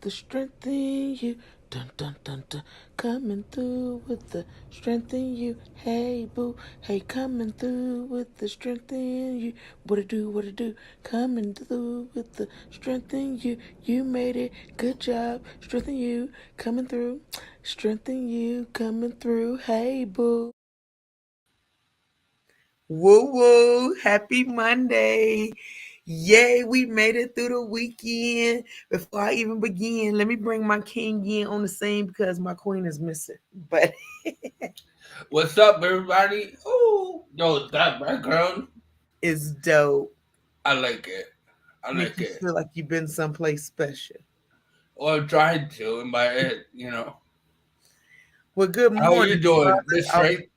the strength in you. Dun dun dun dun. Coming through with the strength in you. Hey boo, hey, coming through with the strength in you. What it do, what it do? Coming through with the strength in you. You made it, good job. Strength in you, coming through. Strength in you, coming through. Hey boo. Woo woo! Happy Monday! Yay, we made it through the weekend. Before I even begin, let me bring my king in on the scene because my queen is missing. But What's up, everybody? Oh, yo, that background, it's dope. I like it. I Make like you it. feel like you've been someplace special. Well, I'm trying to in my head. Well, good How are morning, you doing, brother. Miss Straight?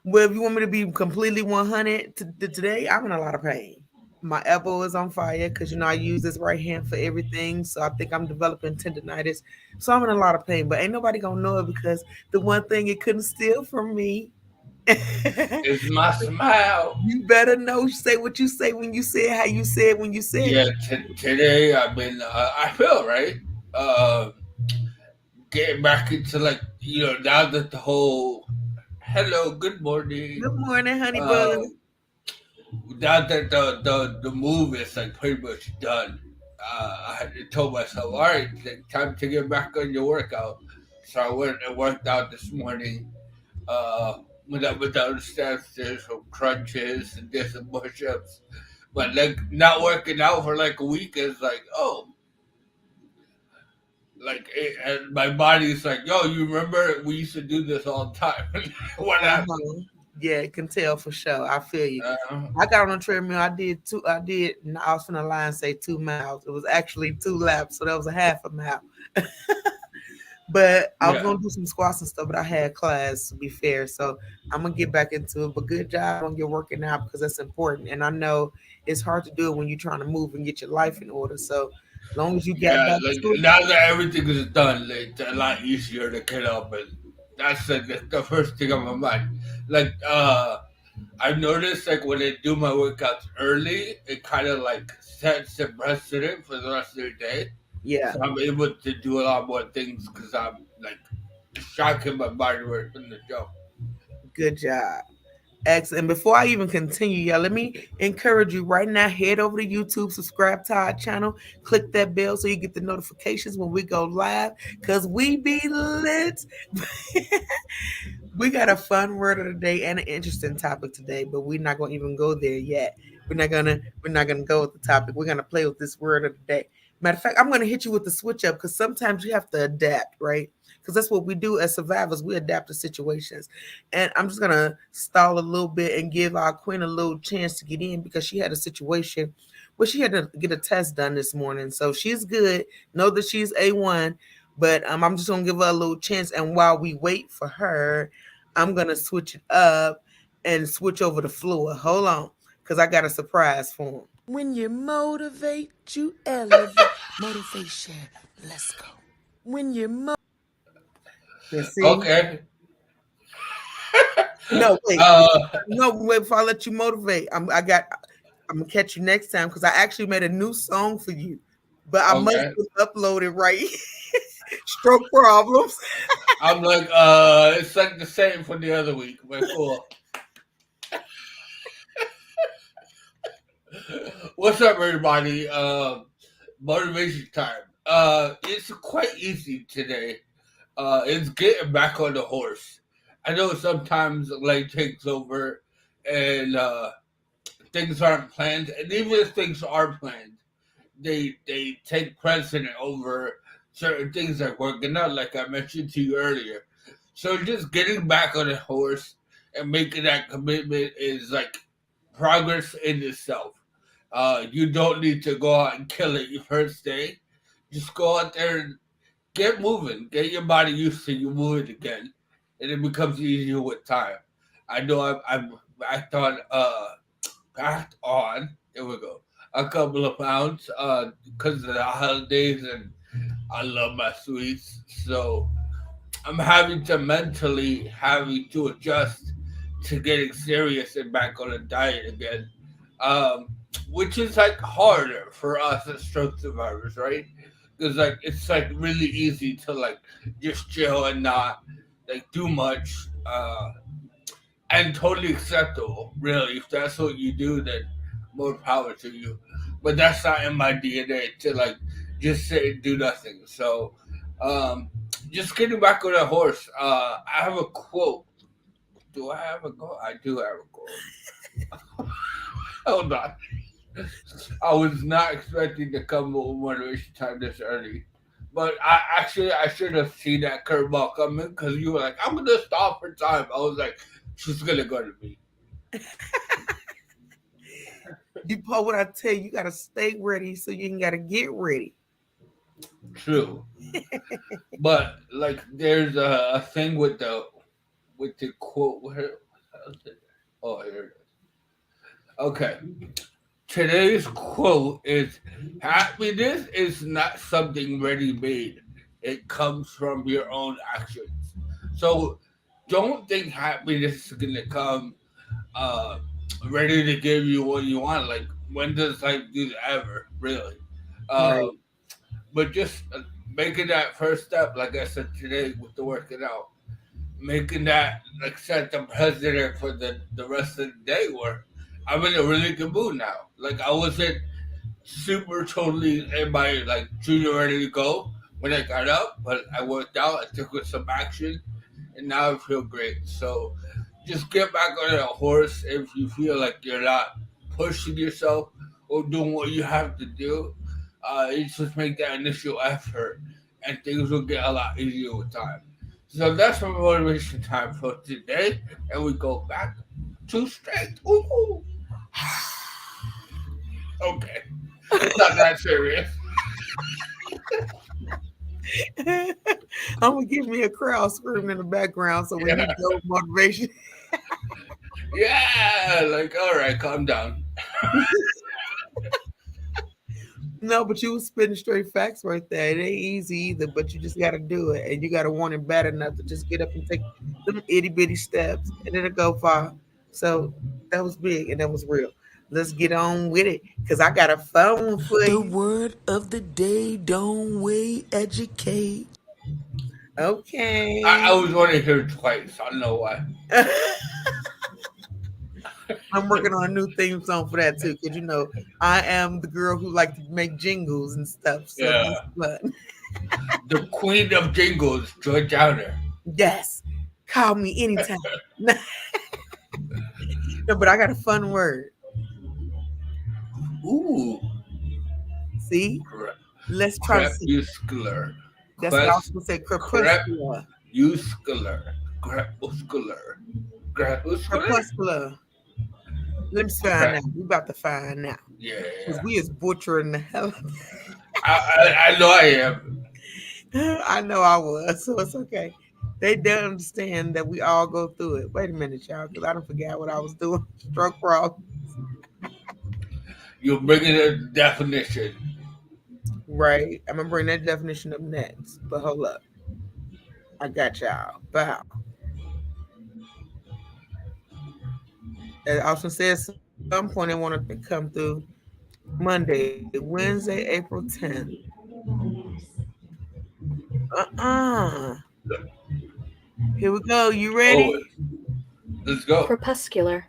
Well, if you want me to be completely 100 today, I'm in a lot of pain. My elbow is on fire because I use this right hand for everything. So I think I'm developing tendonitis. So I'm in a lot of pain, but ain't nobody gonna know it because the one thing it couldn't steal from me. It's my smile. You better know. Say what you say when you say it, how you say it when you said Yeah, it. today I've been, I feel right. Uh, Getting back into now that the whole hello, good morning. Good morning, honey bun. Um, Now that the move is like pretty much done, I had to tell myself, all right, time to get back on your workout. So I went and worked out this morning. Went down the steps, did some crunches and did some push-ups. But like not working out for like a week is like, oh, and my body's like, yo, you remember we used to do this all the time? What happened? Uh-huh. Yeah, can tell for sure. I feel you. Uh, I got on a treadmill. I did two. I did. I was finna lie and say 2 miles. It was actually 2 laps, so that was a half a mile. But I was yeah, gonna do some squats and stuff, but I had class to be fair. So I'm gonna get back into it. But good job on your working out because that's important. And I know it's hard to do it when you're trying to move and get your life in order. So long as you got yeah. back Like to it, now that everything is done, like, it's a lot easier to get up, and that's the first thing on my mind. Like, I've noticed like when I do my workouts early, it kind of like sets the precedent for the rest of the day. yeah, So I'm able to do a lot more things because I'm like shocking my body right from the jump. good job. Excellent. Before I even continue, y'all, let me encourage you right now. Head over to YouTube, subscribe to our channel, click that bell so you get the notifications when we go live. Cause we be lit. We got a fun word of the day and an interesting topic today, but we're not gonna even go there yet. We're not gonna go with the topic. We're gonna play with this word of the day. Matter of fact, I'm gonna hit you with the switch up because sometimes you have to adapt, right? Because that's what we do as survivors. We adapt to situations. And I'm just gonna stall a little bit and give our queen a little chance to get in because she had a situation where she had to get a test done this morning. So she's good. Know that she's A1. But I'm just gonna give her a little chance. And while we wait for her, I'm gonna switch it up and switch over the floor. Hold on, because I got a surprise for him. When you motivate, you elevate. Motivation. Let's go. When you You see? Okay. No, wait. uh, No, wait before I let you motivate. I'm gonna catch you next time because I actually made a new song for you. But I must okay. upload it right. Stroke problems. I'm like, it's like the same for the other week, but cool. What's up, everybody? Motivation time. It's quite easy today. It's getting back on the horse. I know sometimes life takes over, and things aren't planned, and even if things are planned, they take precedent over certain things that working out, like I mentioned to you earlier. So just getting back on the horse and making that commitment is like progress in itself. You don't need to go out and kill it your first day. Just go out there and get moving. Get your body used to you moving again, and it becomes easier with time. I know I thought packed on. There we go. A couple of pounds because of the holidays, and I love my sweets. So I'm having to mentally having to adjust to getting serious and back on a diet again. Um, which is like harder for us as stroke survivors, right? Because like it's like really easy to like just chill and not like do much, and totally acceptable. Really, if that's what you do, then more power to you. But that's not in my DNA to like just sit and do nothing. So, um, just getting back on that horse. I have a quote. Do I have a quote? I do have a quote. Hold on. I was not expecting to come with motivation time this early. But I should have seen that curveball coming because you were like, I'm gonna stop for time. I was like, she's gonna go to me. You Paul, what I tell you, you gotta stay ready so you ain't gotta get ready. True. But like there's a thing with the quote how's it? Oh, here it is. Okay. Today's quote is happiness is not something ready made. It comes from your own actions. So don't think happiness is gonna come uh ready to give you what you want. Like when does life do that ever, really? Right. Um but just making that first step, like I said today with the working out, making that like set the precedent for the rest of the day where I'm in a really good mood now. Like I wasn't super totally in my like junior ready to go when I got up, but I worked out, I took some action, and now I feel great. So just get back on a horse if you feel like you're not pushing yourself or doing what you have to do. You just make that initial effort, and things will get a lot easier with time. So that's my motivation time for today, and we go back to strength. Ooh. Okay, it's not that serious. I'm gonna give me a crowd screaming in the background so when you Yeah, go motivation. yeah. Like, all right, calm down. No, but you was spitting straight facts right there. It ain't easy either, but you just gotta do it. And you gotta want it bad enough to just get up and take them itty bitty steps and it'll go far. So that was big and that was real. Let's get on with it. Cause I got a phone for The you. word of the day, don't wait, educate. I Okay. was wanting to hear it twice. I don't know why. I'm working on a new theme song for that too, because I am the girl who like to make jingles and stuff. So Yeah, that's fun. the queen of jingles, Joy Downer. Yes. Call me anytime. No, but I got a fun word. Ooh, See? cre- Let's try to see. crepuscular, That's what I was quest, gonna say. Crepuscular. crepuscular, crepuscular, crepuscular. Crepuscular. Let me find Crep. out. We about to find out. Because Yeah, we is butchering the hell. I know I am. I know I was, so it's okay. They don't understand that we all go through it. Wait a minute, y'all, because I don't forget what I was doing. Stroke frog. You're bringing a definition. Right. I'm gonna bring that definition up next. But hold up. I got y'all. Bow. And I was gonna say at some point they wanted to come through Monday, Wednesday, April 10th. Uh-uh. Here we go. You Oh, ready? let's go. Crepuscular.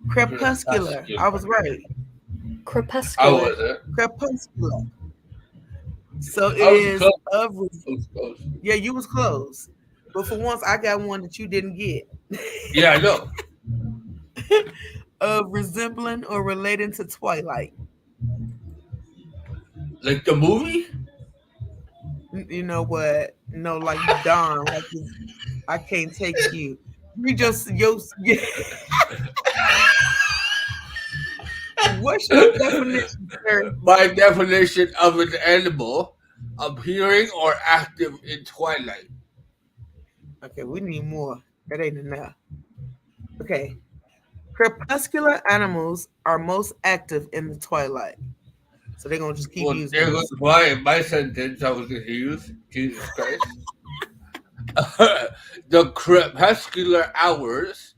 Crepuscular. I Crepuscular. was right. I Crepuscular. wasn't. Crepuscular. So it I was is close. of I was close. yeah, you was close. But for once I got one that you didn't get. Yeah, I know. Of resembling or relating to Twilight. Like the movie? You know what? No, like you darn, like I can't take you. You just what's your definition, sir? My definition of an animal appearing or active in twilight. Okay, we need more. That ain't enough. Okay. Crepuscular animals are most active in the twilight. So they're gonna just keep Well, using there goes this. my sentence I was going to use. Jesus Christ. The crepuscular hours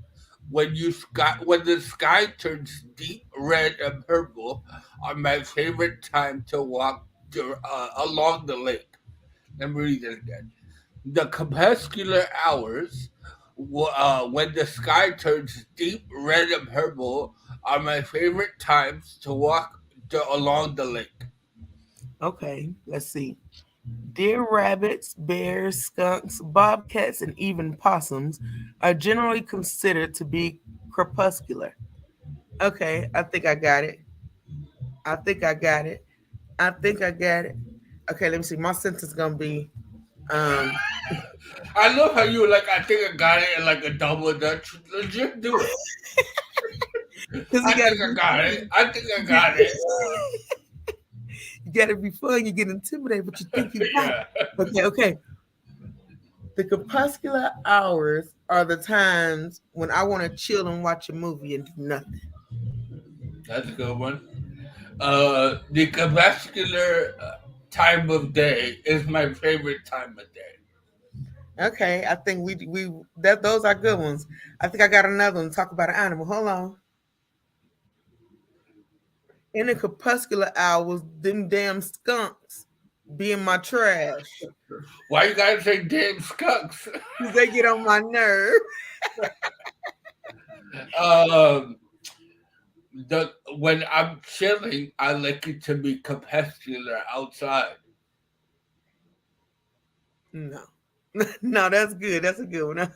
when the sky turns deep red and purple are my favorite time to walk along the lake. Let me read it again. The crepuscular hours, when the sky turns deep red and purple, are my favorite times to walk along the lake. Okay, let's see. Deer rabbits, bears, skunks, bobcats, and even possums are generally considered to be crepuscular. Okay, I think I got it. I think I got it. I think I got it. Okay, let me see. My sentence is gonna be um I love how you were like, I think I got it, and like a double dutch. Just do it. because you I gotta think I be got it. fun. I think I You got it. gotta be fun. You get intimidated, but you think you got Yeah, it. Okay, okay. The crepuscular hours are the times when I want to chill and watch a movie and do nothing. that's a good one. The crepuscular time of day is my favorite time of day. Okay, I think we that those are good ones. I think I got another one. Talk about an animal. Hold on. In the crepuscular hours, them damn skunks be in my trash Why you gotta say damn skunks? because they get on my nerve. um, when I'm chilling, I like it to be crepuscular outside. No, no, that's good. That's a good one.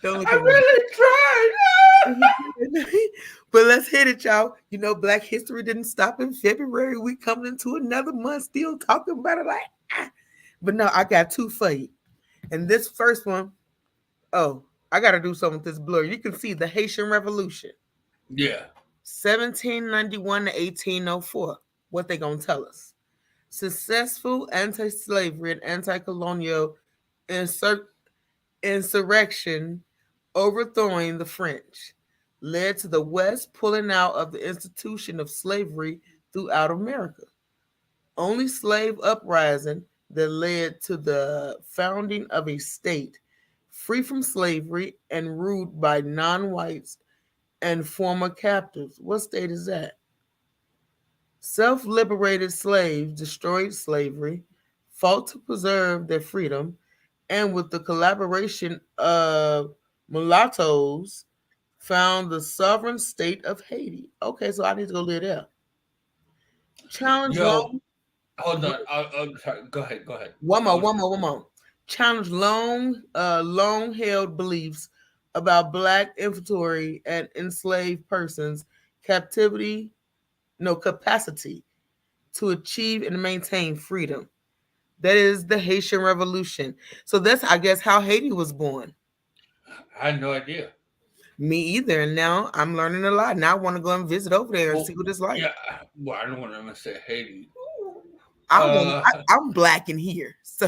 Don't look I at me. really tried. But let's hit it, y'all. You know, Black History didn't stop in February. We coming into another month, still talking about it like. But no, I got two for you. And this first one, oh, I got to do something with this blur. You can see the Haitian Revolution, Yeah. 1791 to 1804. What they gonna tell us? Successful anti-slavery and anti-colonial insur- insurrection overthrowing the French led to the West pulling out of the institution of slavery throughout America. Only slave uprising that led to the founding of a state free from slavery and ruled by non-whites and former captives. What state is that? Self-liberated slaves destroyed slavery, fought to preserve their freedom, and with the collaboration of mulattoes, found the sovereign state of Haiti. Okay, so I need to go live there. Challenge Yo, long. hold on. I'm sorry. Go ahead. Go ahead. One I more, was. one more, one more. Challenge long held beliefs about black inventory and enslaved persons' captivity, no capacity to achieve and maintain freedom. That is the Haitian Revolution. So that's, I guess, how Haiti was born. I had no idea. Me either. And now I'm learning a lot. Now I want to go and visit over there and Well, see what it's like. yeah. Well, I don't want to say Haiti. I want. Uh, I'm black in here, so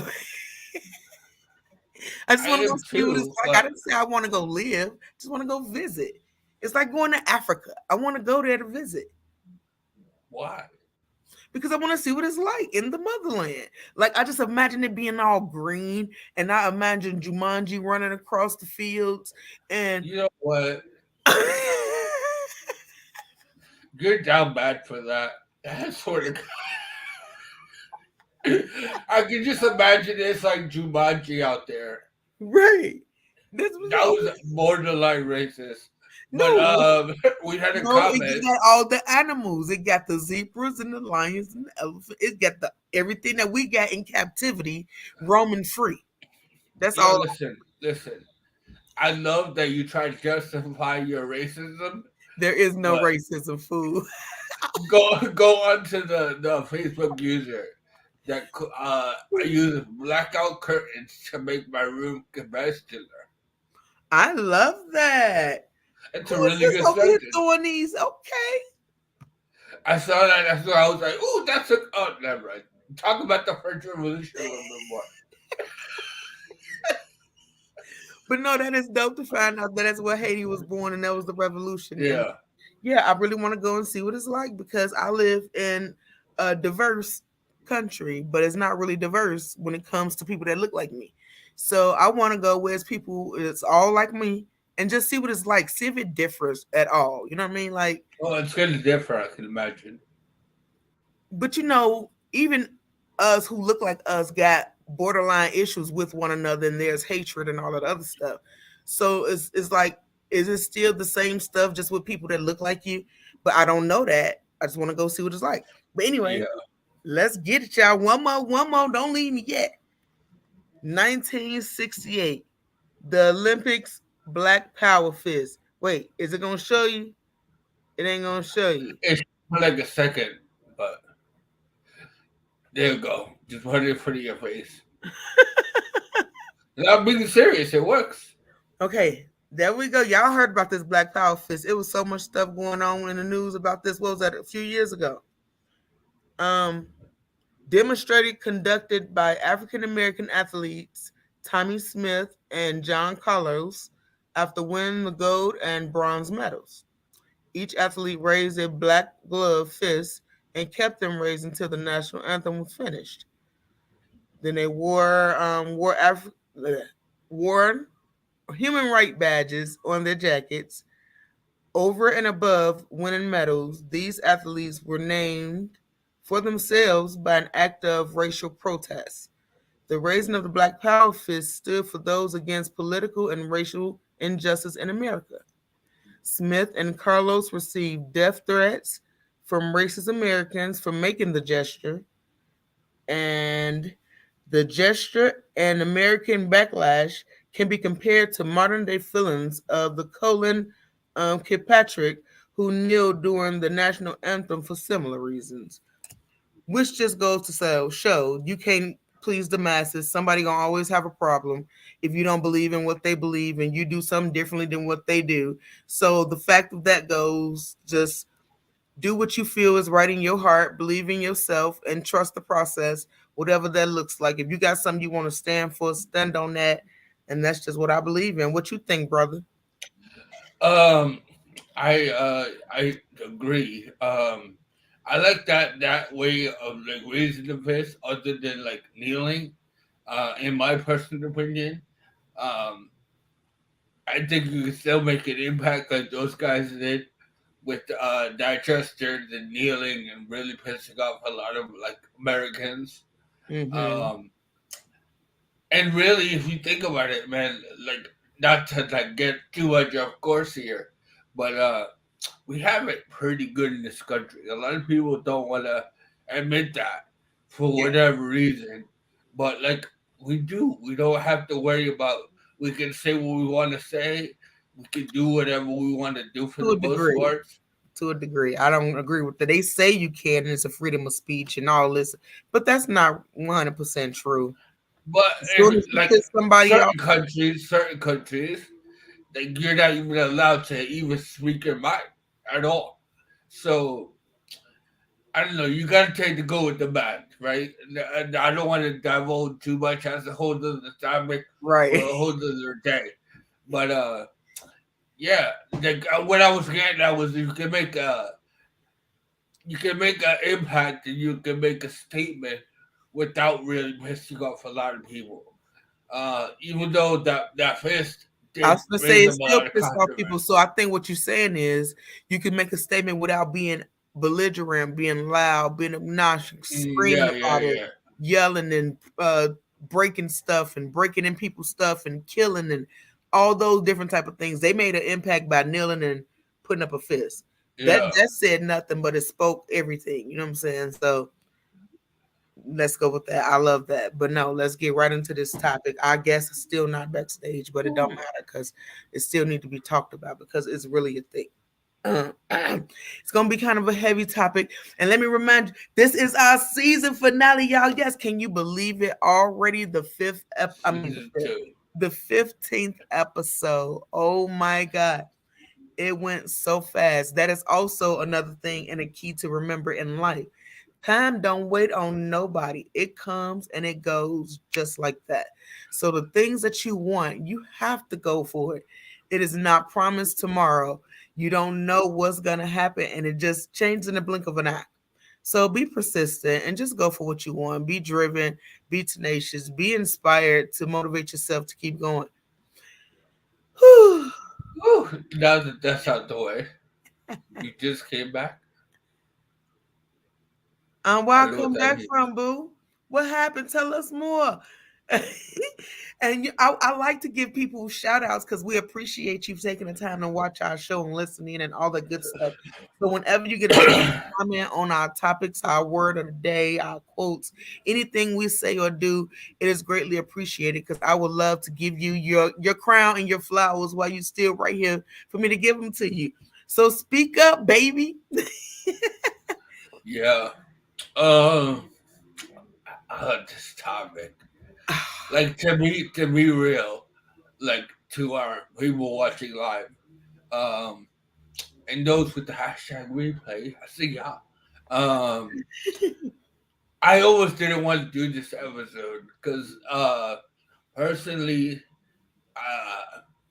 I just I want to go am see what it's too, like. I but didn't say I want to go live. Just want to go visit. It's like going to Africa. I want to go there to visit why? because I want to see what it's like in the motherland. Like I just imagine it being all green, and I imagine Jumanji running across the fields, and You know what? You're down bad for that. I sort of. I can just imagine it's like Jumanji out there. right. That's That what. was borderline racist. But No, we had a no, it comment. got all the animals. It got the zebras and the lions and the elephant. It got the everything that we got in captivity, roaming free. That's Yo, all. listen. I love that you try to justify your racism, There is no but racism, fool. go on to the Facebook user that uses blackout curtains to make my room combustible. I love that. It's Who a is really this good over here sentence. doing these? Okay. I saw that. That's why I was like, "Ooh, that's a." Oh, never mind. Talk about the French Revolution a little bit more. But no, that is dope to find out that that's where Haiti was born and that was the revolution. And Yeah. yeah, I really want to go and see what it's like because I live in a diverse country, but it's not really diverse when it comes to people that look like me. So I want to go where it's people, it's all like me, and just see what it's like. See if it differs at all. You know what I mean? Like, Well, it's gonna differ, I can imagine. but even us who look like us got borderline issues with one another, and there's hatred and all that other stuff. So it's like, is it still the same stuff just with people that look like you? But I don't know that. I just want to go see what it's like. But anyway, Yeah. let's get it, y'all. One more. Don't leave me yet. 1968, the Olympics, Black Power Fist. Wait, is it gonna show you? It ain't gonna show you. It's like a second, but there you go. Just put it in front of your face. And I'm being serious. It works. Okay, there we go. Y'all heard about this Black Power Fist. It was so much stuff going on in the news about this. What was that? A few years ago. Um, Demonstrated conducted by African American athletes Tommy Smith and John Carlos after winning the gold and bronze medals. Each athlete raised a black glove fist and kept them raised until the national anthem was finished. Then they wore human right badges on their jackets. Over and above winning medals, these athletes were named for themselves by an act of racial protest. The raising of the Black Power fist stood for those against political and racial injustice in America. Smith and Carlos received death threats from racist Americans for making the gesture, and the gesture and American backlash can be compared to modern day feelings of the Colin Kilpatrick who kneeled during the national anthem for similar reasons. Which just goes to show you can't please the masses. Somebody gonna always have a problem if you don't believe in what they believe and you do something differently than what they do. So the fact of that goes, just do what you feel is right in your heart, believe in yourself, and trust the process, whatever that looks like. If you got something you want to stand for, stand on that. And that's just what I believe in. What you think, brother? Um, I agree. I like that way of like raising the fist, other than like kneeling. In my personal opinion, um, I think you can still make an impact like those guys did with that gesture, the kneeling, and really pissing off a lot of like Americans. Mm-hmm. Um, and really, if you think about it, man, like not to like get too much off course here, but we have it pretty good in this country. A lot of people don't want to admit that for Yeah, whatever reason, but like we do. We don't have to worry about. We can say what we want to say. We can do whatever we want to do for to the a most degree. part. To a degree. I don't agree with that. They say you can, and it's a freedom of speech and all this, but that's not 100% true. But As soon in as you like piss somebody off, certain countries, like you're not even allowed to even speak your mind at all. So I don't know. You gotta take the good with the bad, right? And I don't want to divulge too much as a whole other topic for right? a whole other day. But yeah, like what I was getting at was you can make an impact and you can make a statement without really pissing off a lot of people. Even though that fist I did was gonna say raise it up a still lot of piss off people. controversy. So I think what you're saying is you can make a statement without being belligerent, being loud, being obnoxious, screaming Yeah, yeah, about it, yeah, yelling and breaking stuff and breaking in people's stuff and killing and all those different type of things. They made an impact by kneeling and putting up a fist. yeah. That said nothing, but it spoke everything. You know what I'm saying? So let's go with that. I love that. But no, let's get right into this topic. I guess it's still not backstage, but it don't matter because it still need to be talked about because it's really a thing. It's gonna be kind of a heavy topic, and let me remind you, this is our season finale, y'all. Yes, can you believe it? Already the Season two. the 15th episode. Oh my god, it went so fast. That is also another thing and a key to remember in life. Time don't wait on nobody. It comes and it goes just like that. So the things that you want, you have to go for it. It is not promised tomorrow. You don't know what's gonna happen, and it just changes in the blink of an eye. So be persistent and just go for what you want. Be driven, be tenacious, be inspired to motivate yourself to keep going. Whew. Whew, now that that's out the way, you just came back. Where I I know what come that back means. from, boo? What happened? Tell us more. And I like to give people shout outs because we appreciate you taking the time to watch our show and listening and all that good stuff. So whenever you get a chance to comment on our topics, our word of the day, our quotes, anything we say or do, it is greatly appreciated because I would love to give you your crown and your flowers while you still right here for me to give them to you. So speak up, baby. Yeah. Um. This topic, like to be real, like to our people watching live, um, and those with the hashtag replay, I see y'all. Um, I almost didn't want to do this episode because, personally,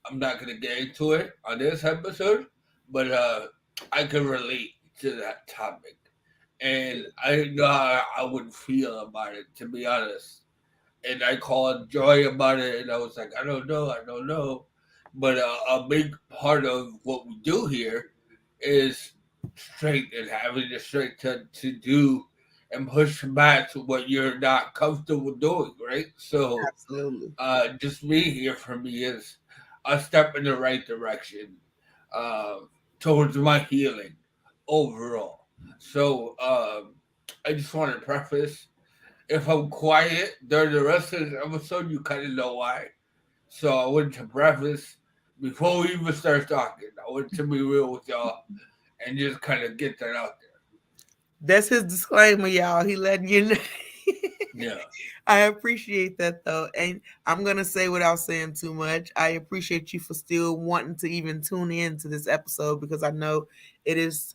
I'm not gonna get into it on this episode, but I can relate to that topic, and I didn't know how I would feel about it, to be honest. And I called Joy about it, and I was like, I don't know. But a big part of what we do here is strength and having the strength to do and push back to what you're not comfortable doing, right? So, Absolutely. just being here for me is a step in the right direction uh, towards my healing overall. So, I just want to preface, if I'm quiet during the rest of this episode, you kind of know why. So I wanted to preface before we even start talking. I wanted to be real with y'all and just kind of get that out That's his disclaimer, y'all. He letting you know. there. Yeah. I appreciate that though. And I'm gonna say without saying too much, I appreciate you for still wanting to even tune in to this episode because I know it is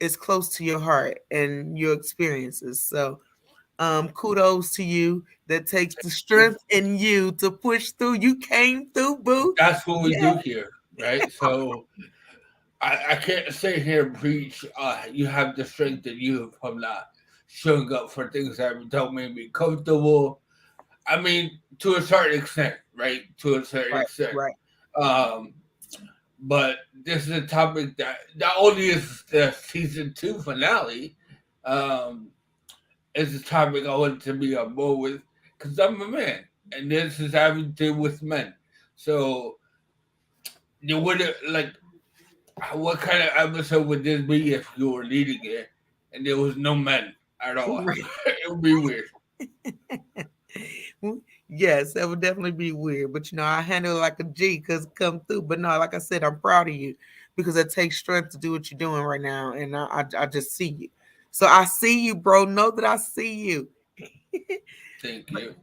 it's close to your heart and your experiences. So kudos to you that takes the strength in you to push through. You came through, boo. That's what we Yeah. do here, right? So I can't sit here and preach, you have the strength that you have from not showing up for things that don't make me comfortable. I mean, to a certain extent, right? To a certain Right, extent. right. Um, but this is a topic that not only is the season two finale, um, it's a topic I want to be on board with because I'm a man, and this is having to do with men. So you would like, what kind of episode would this be if you were leading it and there was no men at all? It would be weird. Yes, that would definitely be weird. But I handle it like a G because come through. But no, like I said, I'm proud of you because it takes strength to do what you're doing right now. And I just see you. So I see you, bro. Know that I see you. Thank But you.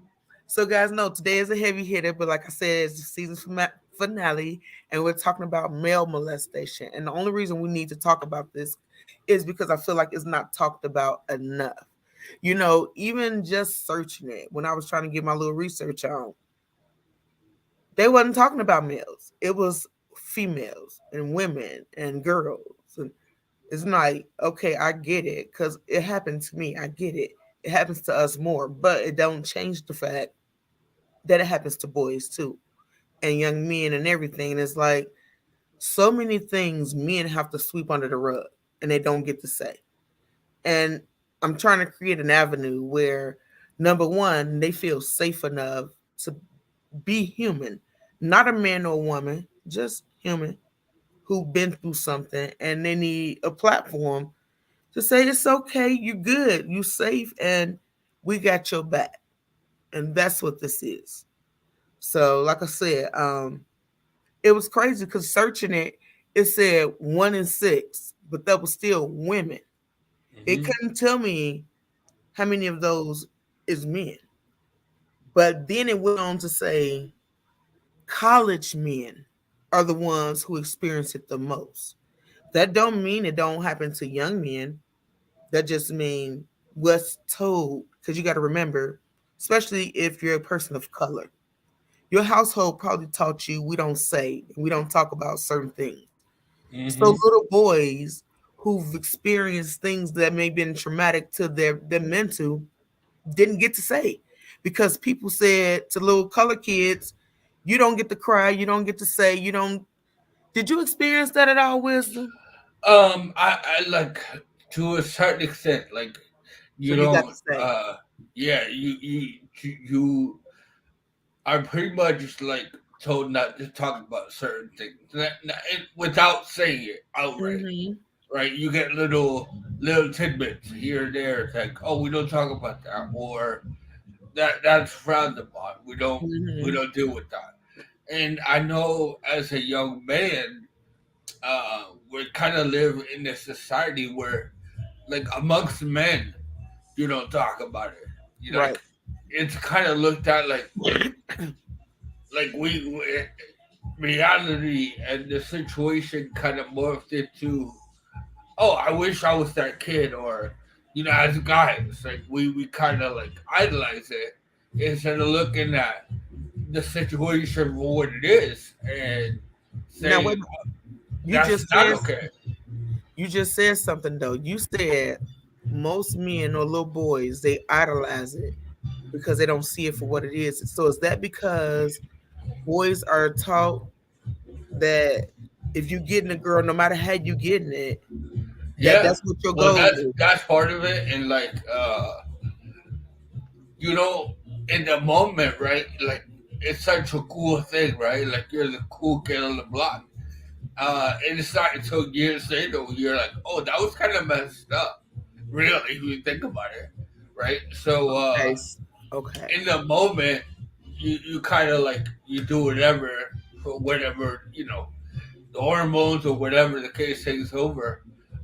so, guys, know today is a heavy hitter, but like I said, it's the season finale, and we're talking about male molestation. And the only reason we need to talk about this is because I feel like it's not talked about enough. Even just searching it, when I was trying to get my little research on, they wasn't talking about males. It was females and women and girls. And it's like, okay, I get it because it happened to me. I get it. It happens to us more, but it don't change the fact that it happens to boys too and young men and everything. And it's like so many things men have to sweep under the rug and they don't get to say. And I'm trying to create an avenue where number one, they feel safe enough to be human, not a man or a woman, just human who've been through something and they need a platform to say it's okay, you're good, you're safe, and we got your back. And that's what this is. So, like I said, it was crazy because searching it, it said 1 in 6, but that was still women. It Hmm. couldn't tell me how many of those is men. But then it went on to say college men are the ones who experience it the most. That don't mean it don't happen to young men. That just mean what's told. Because you got to remember, especially if you're a person of color, your household probably taught you we don't say, we don't talk about certain things. So Hmm. little boys who've experienced things that may have been traumatic to their mental didn't get to say because people said to little color kids, You don't get to cry. You don't get to say. You don't. Did you experience that at all, Wisdom? I like to a certain extent, like So you you got don't, to say. yeah, you are pretty much like told not to talk about certain things without saying it outright, Mm-hmm. right? You get little tidbits here and there. It's like, oh, we don't talk about that, or that's frowned upon. We Mm-hmm. don't deal with that. And I know as a young man, we kind of live in this society where, like, amongst men, you don't talk about it. You Right. like, it's kind of looked at like we reality and the situation kind of morphed into, oh, I wish I was that kid, or as guys, like we kind of like idolize it instead of looking at the situation for what it is and Now wait. saying You that's just not said okay. you just said something though. You said most men or little boys they idolize it because they don't see it for what it is. So is that because boys are taught that if you getting a girl, no matter how you getting it, Yeah, that's what your well, goal is? that's part of it, and like you know, in the moment, right? Like it's such a cool thing, right? Like you're the cool kid on the block. And it's not until years later when you're like, oh, that was kind of messed up. Really, if you think about it, right? So Okay. Okay. in the moment, you kind of like you do whatever for whatever the hormones or whatever the case takes over.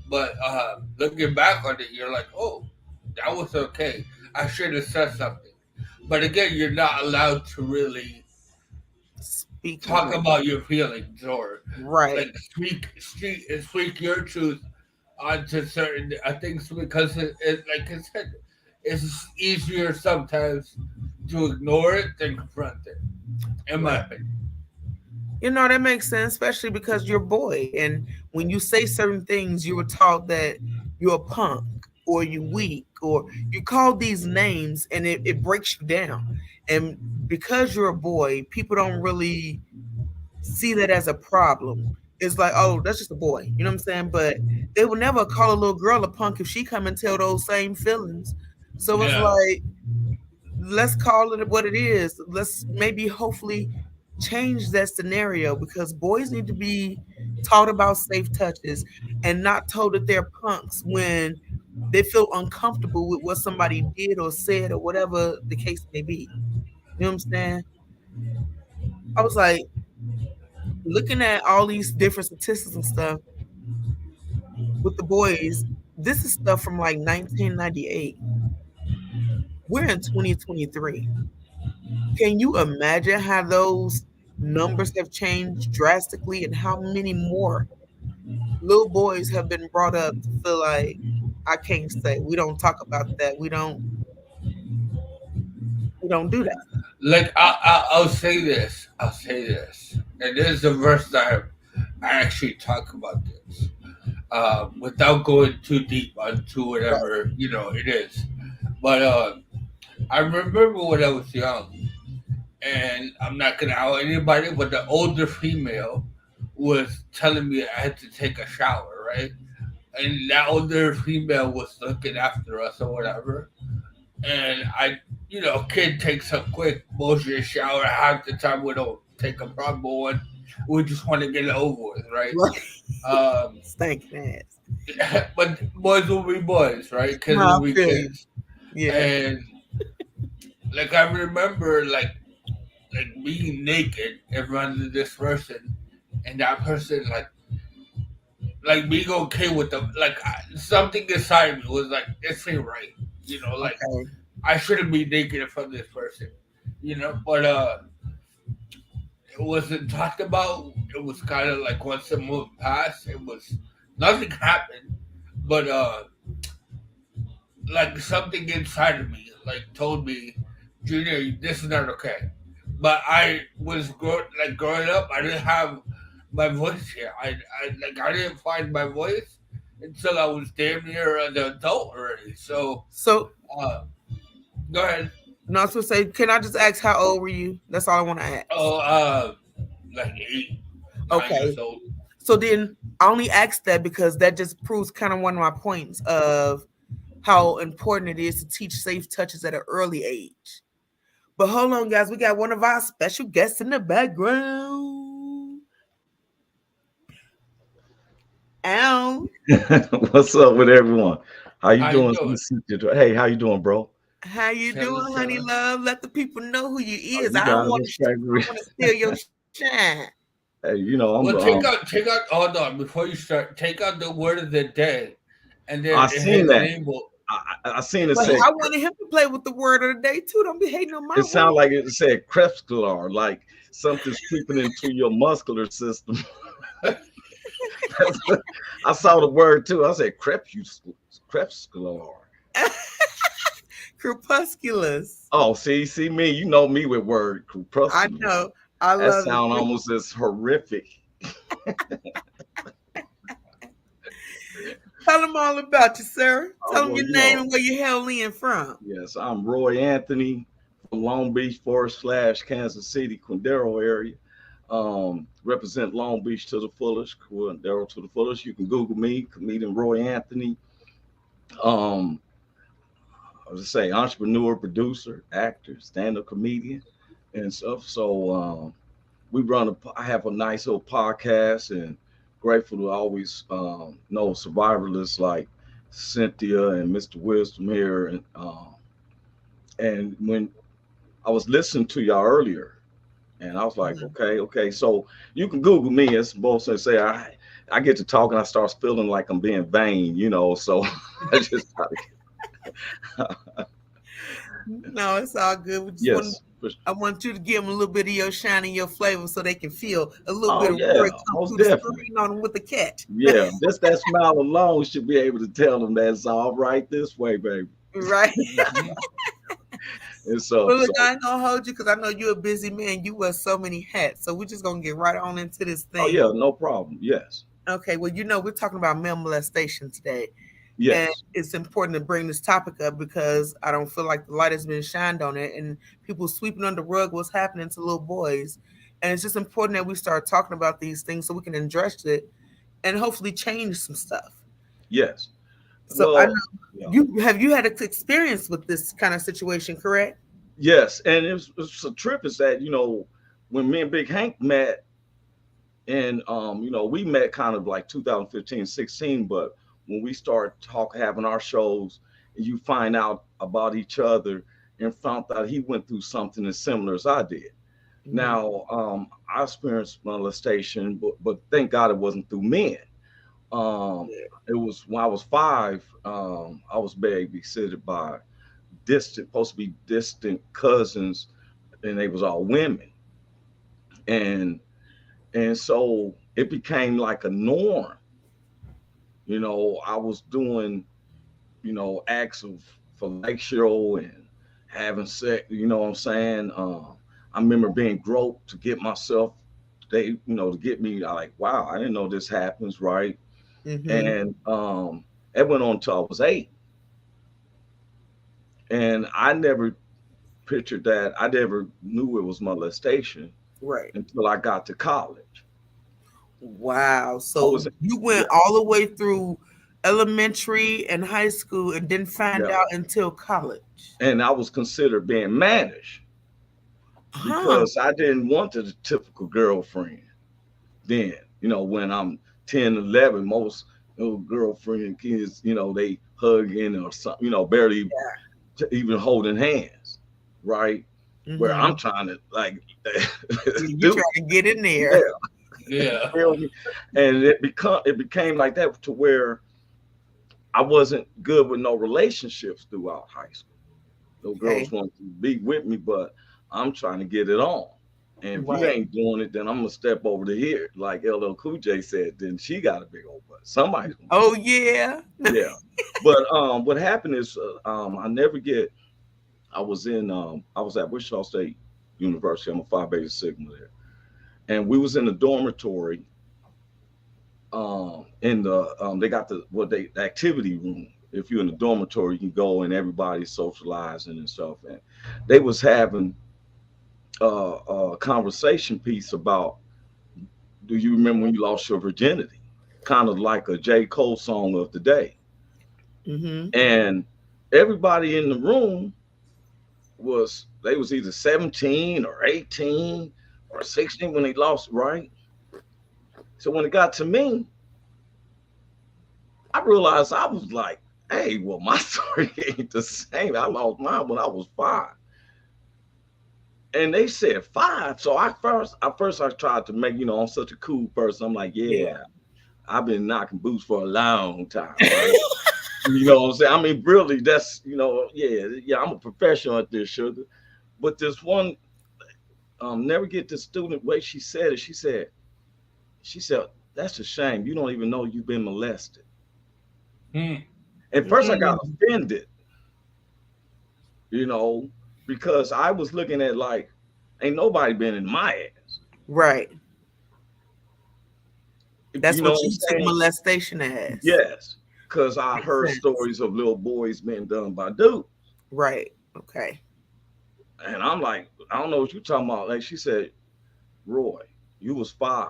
But looking back on it, you're like, oh, that was okay. I should have said something. But again, you're not allowed to really Speak on talk it. about your feelings or Right. like speak your truth onto certain things because like I said, it's easier sometimes to ignore it than confront it. In my Right. opinion, That makes sense, especially because you're a boy. And when you say certain things, you were taught that you're a punk or you weak or you called these names and it breaks you down. And because you're a boy, people don't really see that as a problem. It's like, oh, that's just a boy. You know what I'm saying? But they would never call a little girl a punk if she come and tell those same feelings. So it's yeah. like, let's call it what it is. Let's maybe hopefully change that scenario because boys need to be taught about safe touches and not told that they're punks when they feel uncomfortable with what somebody did or said or whatever the case may be. You know what I'm saying? I was like looking at all these different statistics and stuff with the boys. This is stuff from like 1998. We're in 2023. Can you imagine how those numbers have changed drastically and how many more little boys have been brought up to feel like I can't say we don't talk about that. We don't do that. Like I'll say this. I'll say this, and this is the first time I actually talk about this without going too deep onto Right. whatever it is. But I remember when I was young, and I'm not gonna out anybody, but the older female was telling me I had to take a shower, right? And that older female was looking after us or whatever. And kid takes a quick motion shower. Half the time we don't take a proper one. We just want to get it over with, right? Right. Um, Stinking ass. but boys will be boys, right? Kids No, I will be feel you. kids. Yeah. And like I remember, like being naked in front of this person, and that person like being okay with them. Like something inside me was like, this ain't right. Like Okay. I shouldn't be naked in front of this person. But it wasn't talked about. It was kind of like once it moved past, it was nothing happened. But like something inside of me like told me, Junior, this is not okay. But I was growing up. I didn't have my voice here. I didn't find my voice until I was damn near an adult already. So So uh, go ahead. No, I was gonna say, can I just ask how old were you? That's all I want to ask. Oh, like 8, 9 years Okay. old. So then I only asked that because that just proves kind of one of my points of how important it is to teach safe touches at an early age. But hold on, guys, we got one of our special guests in the background. Al, What's up with everyone? How you How you doing? doing? Hey, how you doing, bro? how you Chilling, doing, honey chilling. love? Let the people know who you Oh, is. you I don't got want to. respect. I don't want to steal your shine. Hey, I'm. Well, take out. Hold on, before you start, take out the word of the day, and then I seen his that. name will. I seen it But said. I wanted him to play with the word of the day too. Don't be hating on my It word. sounded like it said crepuscular, like something's creeping into your muscular system. I saw the word too. I said crepuscular. Crepusculous. Oh, see me. You know me with word I crepuscular. know. I That love sound it. almost as horrific. Tell them all about you, sir. Oh Tell them well, your name and where you hail in from. yes, I'm Roy Anthony from Long Beach / Kansas City, Quindaro area. Represent Long Beach to the fullest, Quindaro to the fullest. You can Google me, comedian Roy Anthony. Um, I was say entrepreneur, producer, actor, stand-up comedian, and stuff. So we run a. I have a nice little podcast, and grateful to always know survivalists like Cynthia and Mr. Wisdom here, and when I was listening to y'all earlier, and I was like, Mhm. okay. So you can Google me. As both say, I get to talking, I start feeling like I'm being vain. So I just try to, No, it's all good. We just want. yes. I want you to give them a little bit of your shine and your flavor, so they can feel a little Oh bit of yeah, Roy come most through the definitely. screen on them with the cat. Yeah, just that smile alone should be able to tell them that's all right this way, baby. Right. Mhm. And so, Well, look, so I ain't gonna hold you because I know you're a busy man. You wear so many hats, so we're just gonna get right on into this oh thing. yeah, no problem. Yes, Okay. Well, we're talking about male molestation today. And yes, it's important to bring this topic up because I don't feel like the light has been shined on it and people sweeping under the rug what's happening to little boys. And it's just important that we start talking about these things so we can address it and hopefully change some stuff. yes. So I know Well, yeah. you had an experience with this kind of situation, correct? Yes, and it's a trip is that when me and Big Hank met, and we met kind of like 2015, 16, but when we start talking, having our shows, and you find out about each other, and found out he went through something as similar as I did. Hmm. Now, I experienced molestation, but thank God it wasn't through men. Um, it was when I was 5. I was babysitted by supposed to be distant cousins, and they was all women, and so it became like a norm. I was doing acts of fellatio and having sex. You know what I'm saying? I remember being groped to get myself. To get me. Like, wow, I didn't know this happens, right? Hmm. And it went on till I was 8, and I never pictured that. I never knew it was molestation Right. until I got to college. Wow. I So was, you yeah, went all the way through elementary and high school and didn't find yeah, out until college. and I was considered being mannish Huh. because I didn't want the typical girlfriend. Then, when I'm 10, 11, most little girlfriend kids, they hugging or something, barely even holding hands, right? Where I'm Hmm. trying to like You do, trying to get in yeah, there. Yeah. feel me? And it became like that to where I wasn't good with no relationships throughout high school. No girls Okay. want to be with me, but I'm trying to get it on. And if you Right. ain't doing it, then I'm gonna step over to here. Like LL Cool J said, then she got a big old butt. Somebody's gonna be. Oh yeah. Yeah. But what happened is I never get I was at Wichita State University. I'm a Phi Beta Sigma there. And we was in the dormitory, in the they got the activity room if you're in the dormitory, you can go and everybody's socializing and stuff. And they was having a conversation piece about, do you remember when you lost your virginity? Kind of like a J. Cole song of the day. Mm-hmm. And everybody in the room they was either 17 or 18 or 16 when they lost, right? So when it got to me, I realized I was like, hey, well, my story ain't the same. I lost mine when I was 5. And they said 5. So I tried to make, I'm such a cool person. I'm like, Yeah. yeah, I've been knocking boots for a long time, right? You know what I'm saying? I mean, really, that's, yeah, I'm a professional at this, sugar. But this one, never get the student way she said it. She said, that's a shame. You don't even know you've been molested. Hmm. At first, I got Mm. offended, you know, because I was looking at like, ain't nobody been in my ass. Right. That's You know what what you I'm took saying? molestation as. Yes, because I Makes heard sense. stories of little boys being done by dudes. Right. Okay. And I'm like, I don't know what you're talking about. Like she said, Roy, you was 5.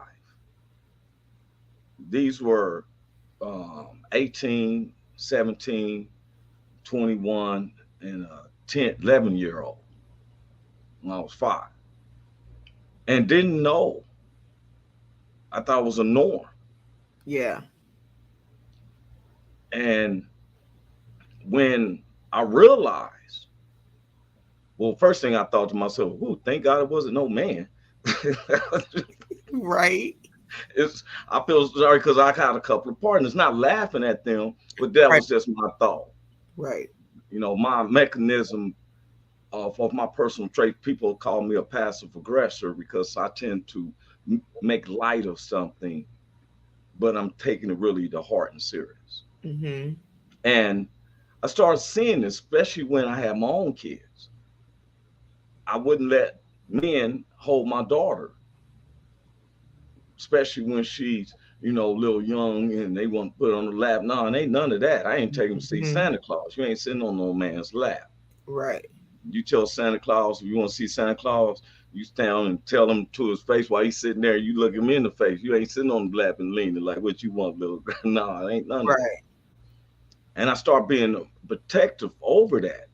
These were 18, 17, 21, and a 10, 11-year old when I was 5. And didn't know. I thought it was a norm. Yeah. And when I realized, well, first thing I thought to myself, "Ooh, thank God it wasn't no man." Right. it's I feel sorry because I had a couple of partners, not laughing at them, but that Right. was just my thought. Right. My mechanism of my personal trait. People call me a passive aggressor because I tend to make light of something, but I'm taking it really to heart and serious. Mm-hmm. And I started seeing this, especially when I had my own kids. I wouldn't let men hold my daughter, especially when she's, a little young and they want to put her on the lap. No, and ain't none of that. I ain't taking to see Mm-hmm. Santa Claus. You ain't sitting on no man's lap. Right. You tell Santa Claus, if you want to see Santa Claus, you stand and tell him to his face while he's sitting there. You look him in the face. You ain't sitting on the lap and leaning like what you want, little girl. No, it ain't none of that. Right. And I start being protective over that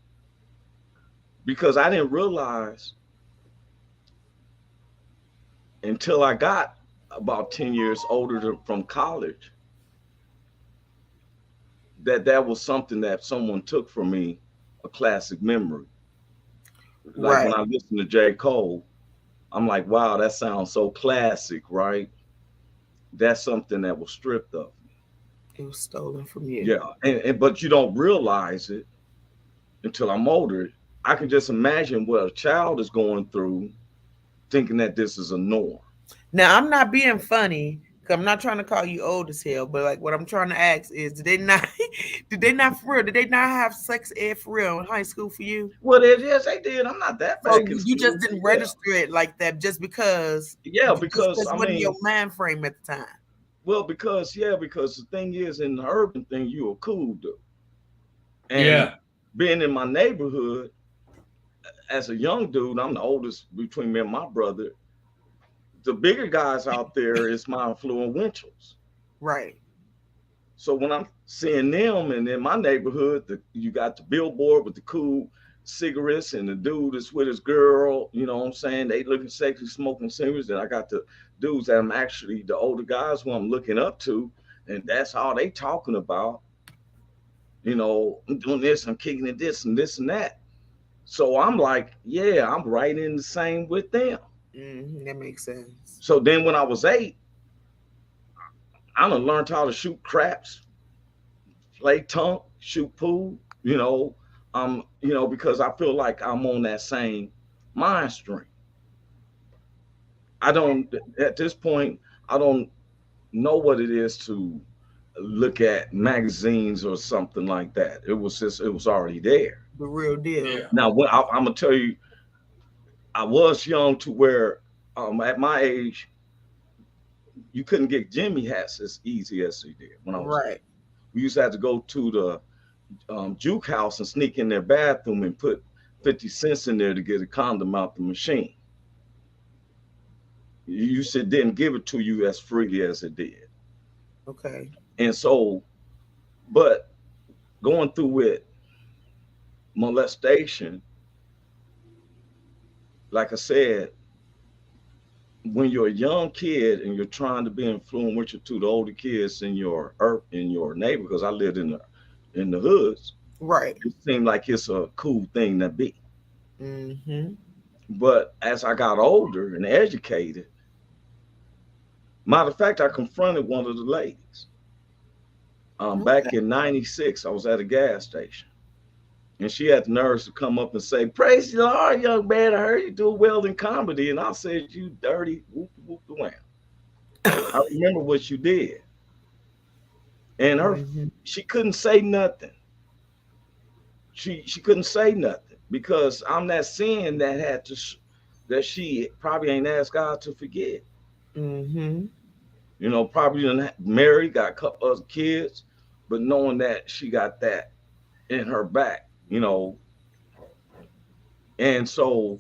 because I didn't realize until I got about 10 years older from college that was something that someone took from me, a classic memory. Like when Right. I listen to J. Cole, I'm like, wow, that sounds so classic, right? That's something that was stripped of me. It was stolen from you. Yeah. And but you don't realize it until I'm older. I can just imagine what a child is going through thinking that this is a norm. Now I'm not being funny. 'Cause I'm not trying to call you old as hell, but like what I'm trying to ask is, did they not, did they not for real? Did they not have sex ed for real in high school for you? Well, yes, they did. I'm not that So back in you just school. didn't Yeah. register it like that Yeah, just because because I it wasn't your mean, mind frame at the time. well, because the thing is, in the urban thing, you a cool dude, and Yeah. being in my neighborhood as a young dude, I'm the oldest between me and my brother. The bigger guys out there is my influentials. Right. So when I'm seeing them, and in my neighborhood, you got the billboard with the cool cigarettes, and the dude is with his girl. You know what I'm saying? They looking sexy, smoking cigarettes, and I got the dudes that I'm actually the older guys who I'm looking up to, and that's all they talking about. I'm doing this, I'm kicking it, this and this and that. So I'm like, yeah, I'm right in the same with them. That makes sense. So then when I was 8, I done learned how to shoot craps, play tunk, shoot pool, because I feel like I'm on that same mind stream. I don't at this point, I don't know what it is to look at magazines or something like that. It was already there. The real deal. Yeah. Now, I'm gonna tell you, I was young to where, at my age, you couldn't get Jimmy hats as easy as they did when I was young. Right. We used to have to go to juke house and sneak in their bathroom and put 50 cents in there to get a condom out the machine. You said didn't give it to you as freely as it did. Okay. And so, but going through with molestation, like I said, when you're a young kid and you're trying to be influential to the older kids in your neighborhood, because I lived in the hoods, Right. it seemed like it's a cool thing to be. Mm-hmm. But as I got older and educated, matter of fact, I confronted one of the ladies. Okay. Back in '96, I was at a gas station. And she had the nerves to come up and say, "Praise the Lord, young man. I heard you do well in comedy." And I said, "You dirty whoop whoop the wham. I remember what you did." And Mm-hmm. she couldn't say nothing. She couldn't say nothing because I'm that sin that that she probably ain't asked God to forget. Mm-hmm. Probably done married, got a couple other kids, but knowing that she got that in her back. And so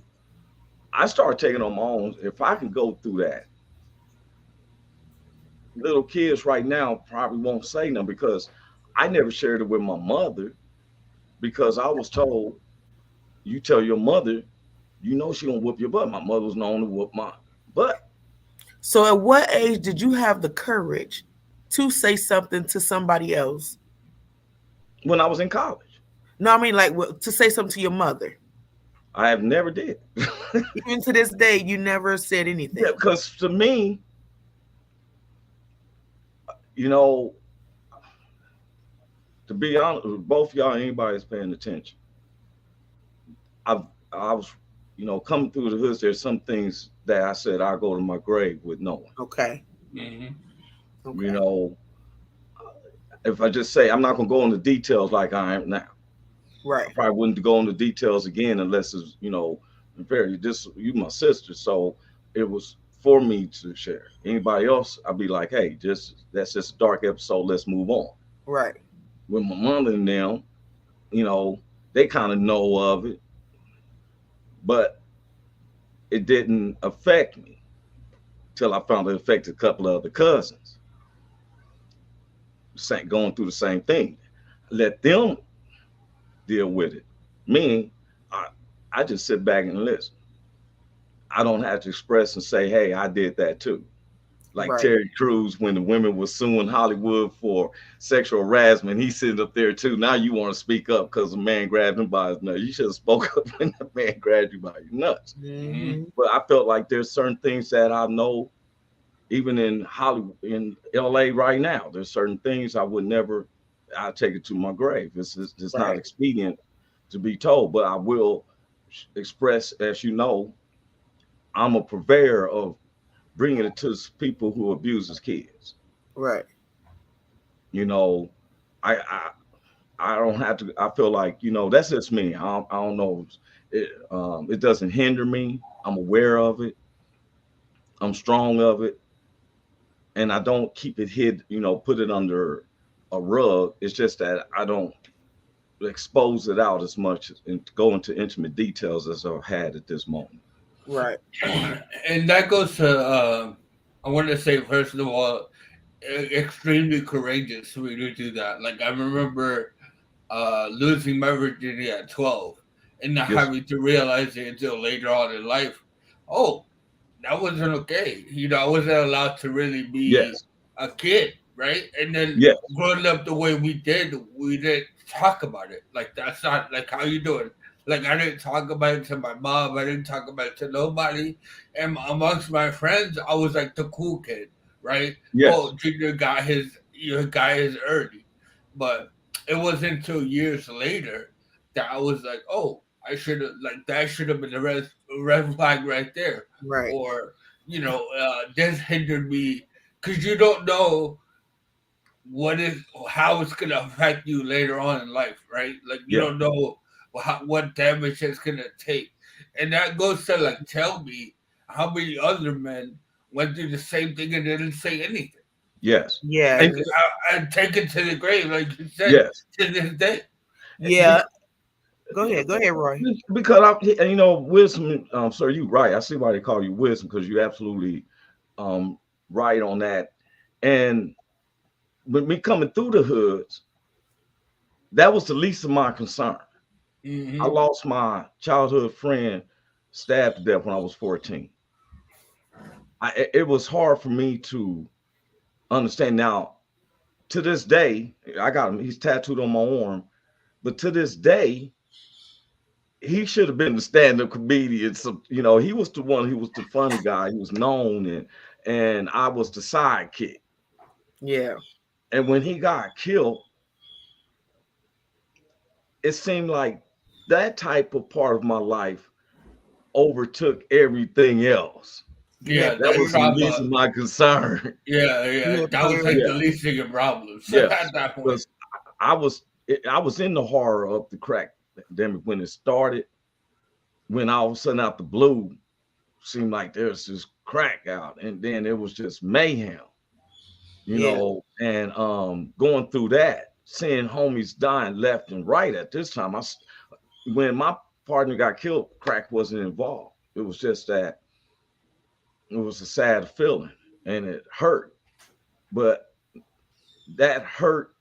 I started taking on my own. If I can go through that, little kids right now probably won't say nothing because I never shared it with my mother because I was told, you tell your mother, she gonna whoop your butt. My mother was known to whoop my butt So, at what age did you have the courage to say something to somebody else? when I was in college. No, I mean like to say something to your mother. I have never did. Even to this day, you never said Yeah, anything. because to me, you know, to be honest, with both y'all, anybody's paying attention. I I was, coming through the hoods. There's some things that I said I go to my grave with knowing. Okay. Mm-hmm. You Okay. know, if I just say I'm not gonna go into details like I am now, I Right. probably wouldn't go into details again unless it's very just you my sister. So it was for me to share. Anybody else, I'd be like, hey, just that's just a dark episode. Let's move on. Right. With my mother and them, you know, they kind of know of it, but it didn't affect me till I found it affected a couple of other cousins, going through the same thing. Let them deal with it. Me, I, I just sit back and listen. I don't have to express and say, hey, I did that too. Like Right. Terry Crews, when the women were suing Hollywood for sexual harassment, he's sitting up there too. Now you want to speak up because a man grabbed him by his nuts. You should have spoke up when the man grabbed you by your nuts. Mm-hmm. Mm-hmm. But I felt like there's certain things that I know, even in Hollywood, in LA right now, there's certain things I would never, I take it to my grave. It's not Right. expedient to be told, but I will express, as you know, I'm a purveyor of bringing it to people who abuses kids. Right. You know, I I don't have to. I feel like that's just me. I don't know. It doesn't hinder me. I'm aware of it. I'm strong of it, and I don't keep it hid. Put it under a rug. It's just that I don't expose it out as much and go into intimate details as I've had at this moment. Right. And that goes to, I want to say, first of all, extremely courageous for you to do that. Like, I remember losing my virginity at 12 and not Yes, having to realize it until later on in life. Oh, that wasn't okay. I wasn't allowed to really be yes, a kid, right? And then yes, growing up the way we didn't talk about it. Like, that's not like how you doing. Like, I didn't talk about it to my mom. I didn't talk about it to nobody. And amongst my friends, I was like the cool kid, right? yes, Oh, Junior got his early, but it wasn't until years later that I was like, oh, I should have like that should have been a red flag right there, Right. or this hindered me because you don't know how it's gonna affect you later on in life, right? Like you yeah, don't know what damage it's gonna take, and that goes to like tell me how many other men went through the same thing and didn't say anything, yes, Yeah. and and take it to the grave, like you said, yes. to this day. Yeah. Go ahead, Roy. Because wisdom, sir, you right. I see why they call you wisdom, because you're absolutely um right on that. And with me coming through the hoods, that was the least of my concern. I Mm-hmm. lost my childhood friend stabbed to death when I was 14. It was hard for me to understand. Now, to this day, I got him. He's tattooed on my arm. But to this day, he should have been the stand-up comedian. So, he was the one. He was the funny guy. He was known, and I was the sidekick. Yeah. And when he got killed, it seemed like that type of part of my life overtook everything else. You had Yeah, That that was the least trauma. of my concern. you Yeah, had that was parents. like Yeah, the least of your problems yes, at that point. because I was in the horror of the crack epidemic when it started. When all of a sudden, out the blue, seemed like there's this crack out, and then it was just mayhem, Yeah. and going through that, seeing homies dying left and right. At this time, when my partner got killed, crack wasn't involved. It was just that it was a sad feeling, and it hurt, but that hurt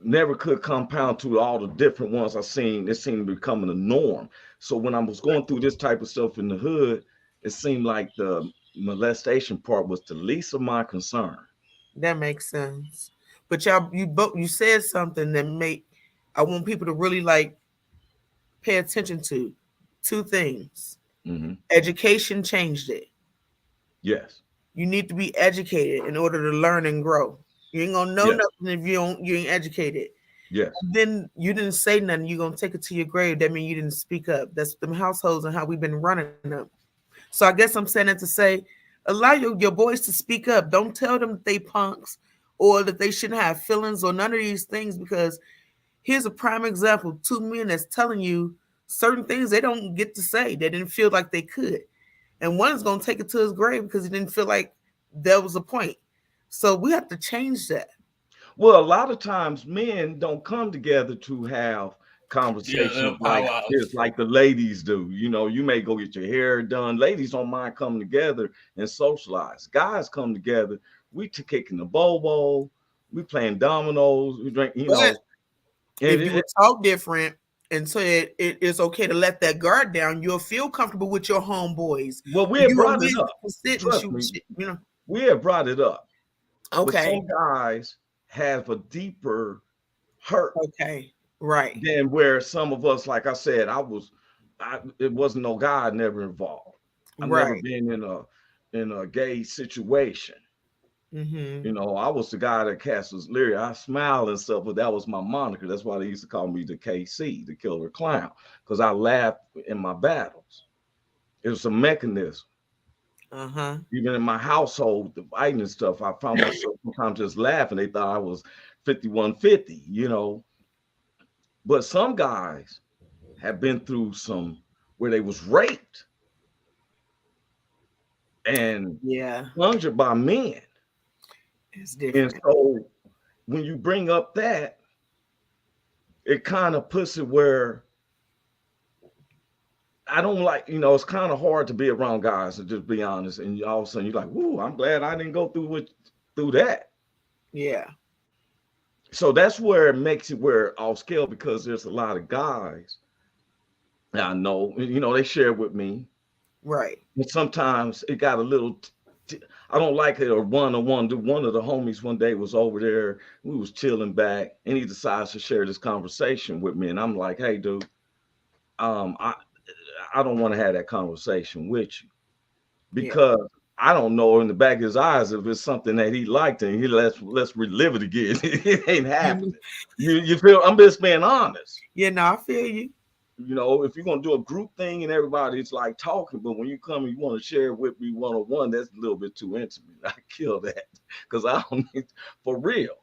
never could compound to all the different ones I seen. It seemed becoming a norm. So when I was going through this type of stuff in the hood, it seemed like the molestation part was the least of my concern. That makes sense. But you said something that make I want people to really like pay attention to. Two things. Hmm. Education changed it. Yes, You need to be educated in order to learn and grow. You ain't gonna know yes, nothing if you ain't educated. yes. Then you didn't say nothing. You're gonna take it to your grave. That means you didn't speak up. That's them households and how we've been running them. So I guess I'm saying that to say, allow your boys to speak up. Don't tell them that they punks or that they shouldn't have feelings or none of these things, because here's a prime example. Two men that's telling you certain things they don't get to say. They didn't feel like they could. And one is gonna take it to his grave because he didn't feel like there was a point. So we have to change that. Well, a lot of times men don't come together to have Yeah, conversations little like this, powwows. like the ladies do. You may go get your hair done. Ladies don't mind coming together and socialize. Guys come together. We kicking the bobo. We playing dominoes. We drink. But And if you would talk different and say it is okay to let that guard down, you'll feel comfortable with your homeboys. well, we had You and brought it Wiz up. can sit and Trust shoot me, shit. we had brought it up. But Okay. some guys have a deeper hurt Okay. Right. than where some of us, like I said, it wasn't no guy never involved. I've never Right. been in a gay situation. Mm-hmm. I was the guy that cast was leery. I smiled and stuff, but that was my moniker. That's why they used to call me the KC, the killer clown, because I laughed in my battles. It was a mechanism. Uh-huh. Even in my household, the fighting and stuff, I found myself sometimes just laughing. They thought I was 5150. But some guys have been through some where they was raped and Yeah. plundered by men. It's And different. so when you bring up that, it kind of puts it where I don't like, it's kind of hard to be around guys, to just be honest. And all of a sudden you're like, "Ooh, I'm glad I didn't go through that." Yeah. So that's where it makes it where off scale, because there's a lot of guys that I know, they share with me. Right. And sometimes it got a little, I don't like it, or one-on-one. One of the homies one day was over there, we was chilling back, and he decides to share this conversation with me. And I'm like, "Hey, dude, I don't want to have that conversation with you, Yeah. because I don't know in the back of his eyes if it's something that he liked, and let's relive it again." It ain't happening. You feel? I'm just being honest. Yeah, no, I feel you. If you're gonna do a group thing and everybody's like talking, but when you come and you want to share with me one-on-one, that's a little bit too intimate. I kill that, because I don't need, for real.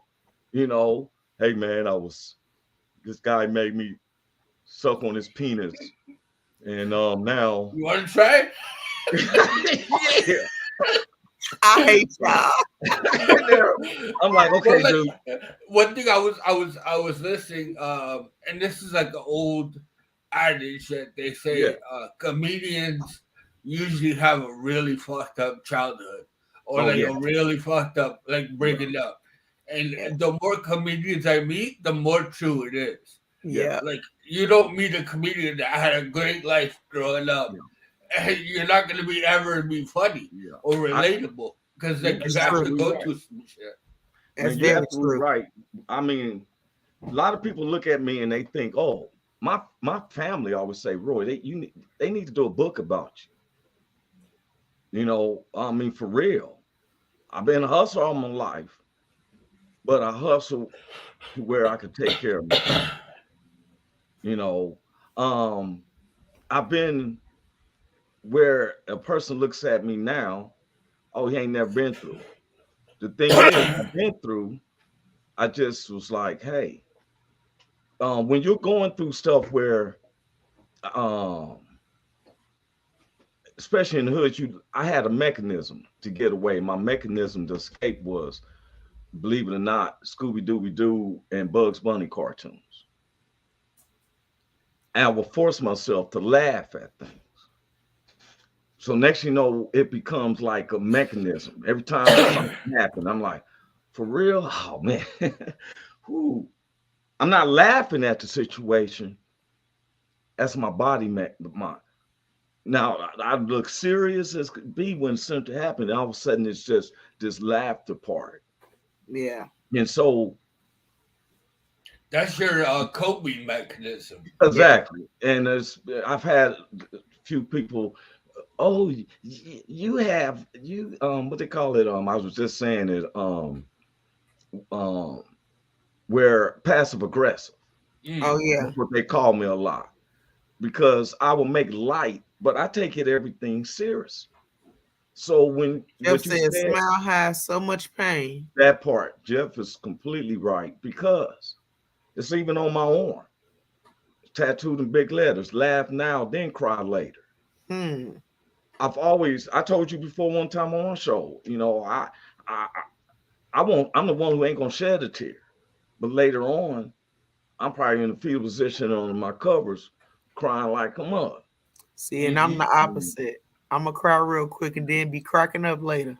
Hey man, this guy made me suck on his penis, and now You want to try? yeah. I hate y'all. There, I'm like, Well, okay, like dude. one thing I was listening, and this is like an old adage that they Yeah. say comedians usually have a really fucked up childhood or Oh like yeah. a really fucked up like Yeah. bringing up, and Yeah. the more comedians I meet, the more true it is. Yeah. Yeah. Like you don't meet a comedian that had a great life growing up, Yeah. and you're not gonna be ever be funny Yeah. or I, relatable because you're like you That's have true. to absolutely go right. through some shit. That's Man, you're very absolutely true. right. I mean, a lot of people look at me and they think, oh, my family always say, Roy, they need to do a book about you. I mean, for real. I've been a hustler all my life, but I hustle to where I could take care of my family. You know, um, I've been where a person looks at me now, oh, he ain't never been through. The thing is, I've been through. I just was like, hey, when you're going through stuff where, um, especially in the hood, I had a mechanism to get away. My mechanism to escape was, believe it or not, Scooby Dooby Doo and Bugs Bunny cartoons. And I would force myself to laugh at things. So next you know, it becomes like a mechanism. Every time something happens, I'm like, for real? Oh man. Whew. I'm not laughing at the situation. That's my body my now I look serious as could be when something happened. All of a sudden it's just this laughter part. Yeah. And so That's your coping mechanism. Yeah. exactly. And I've had a few people, oh, you have you what they call it? I was just saying it, um where passive aggressive. Oh Mm. yeah. That's what they call me a lot because I will make light, but I take it everything serious. So when Jeff what you said, said, "Smile has so much pain." that part, Jeff is completely right because it's even on my arm, tattooed in big letters. Laugh now, then cry later. Hmm. I told you before one time on our show, I, I won't. I'm the one who ain't gonna shed a tear, but later on, I'm probably in the fetal position on my covers, crying like a mother. See, and I'm Mm-hmm. the opposite. I'm gonna cry real quick and then be cracking up later.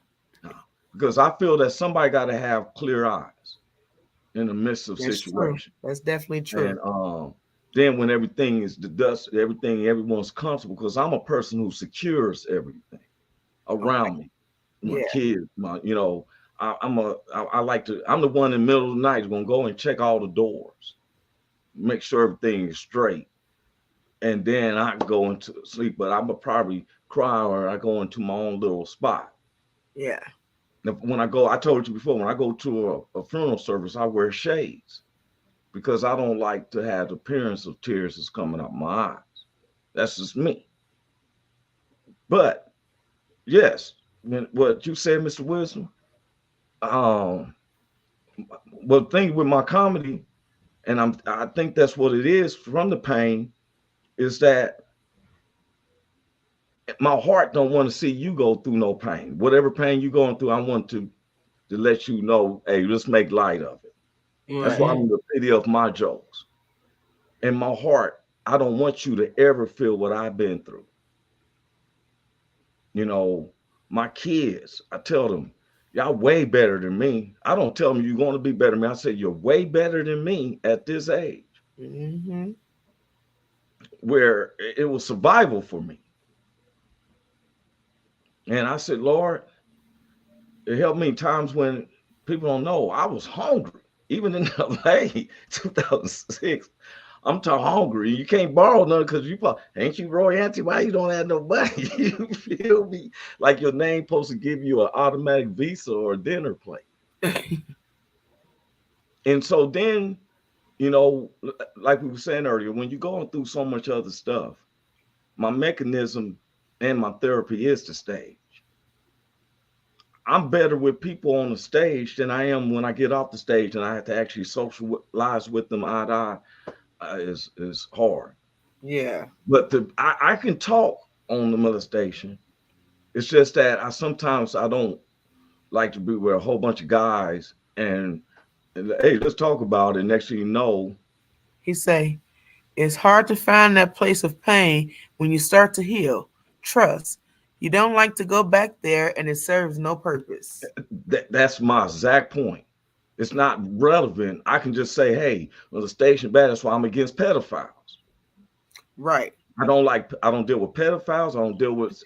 Because I feel that somebody got to have clear eyes in the midst of That's true. situation. That's definitely And true. then when everything is the dust, everyone's comfortable because I'm a person who secures everything Okay. around me, my Yeah. kids, I like to. I'm the one in the middle of the night gonna go and check all the doors, make sure everything is straight, and then I go into sleep. But I'm a probably cry or I go into my own little spot. Yeah. When I go, I told you before, when I go to a funeral service, I wear shades because I don't like to have the appearance of tears that's coming out my eyes. That's just me. But yes, what you said, Mr. Wisdom, um, well, thing with my comedy, and I think that's what it is from the pain, is that my heart don't want to see you go through no pain. Whatever pain you're going through, I want to let you know, hey, let's make light of it. That's Right. why Mm-hmm. I'm the pity of my jokes. In my heart, I don't want you to ever feel what I've been through. You know, my kids, I tell them, y'all way better than me. I don't tell them you're going to be better than me. I say, you're way better than me at this age, Mm-hmm. where it was survival for me. And I said, Lord, it helped me times when people don't know I was hungry. Even in LA, 2006, I'm too hungry. You can't borrow none because ain't you Roy Auntie? Why you don't have no money? You feel me? Like your name supposed to give you an automatic visa or a dinner plate. And so then, like we were saying earlier, when you're going through so much other stuff, my mechanism and my therapy is the stage. I'm better with people on the stage than I am when I get off the stage and I have to actually socialize with them eye to eye. Is hard. Yeah. But I can talk on the molestation. It's just that I sometimes I don't. like to be with a whole bunch of guys and hey, let's talk about it. Next thing you know, He say, it's hard to find that place of pain when you start to heal. Trust. You don't like to go back there and it serves no purpose. that's my exact point. It's not relevant. I can just say, hey, well, the station bad. That's why I'm against pedophiles. Right. I don't deal with pedophiles. I don't deal with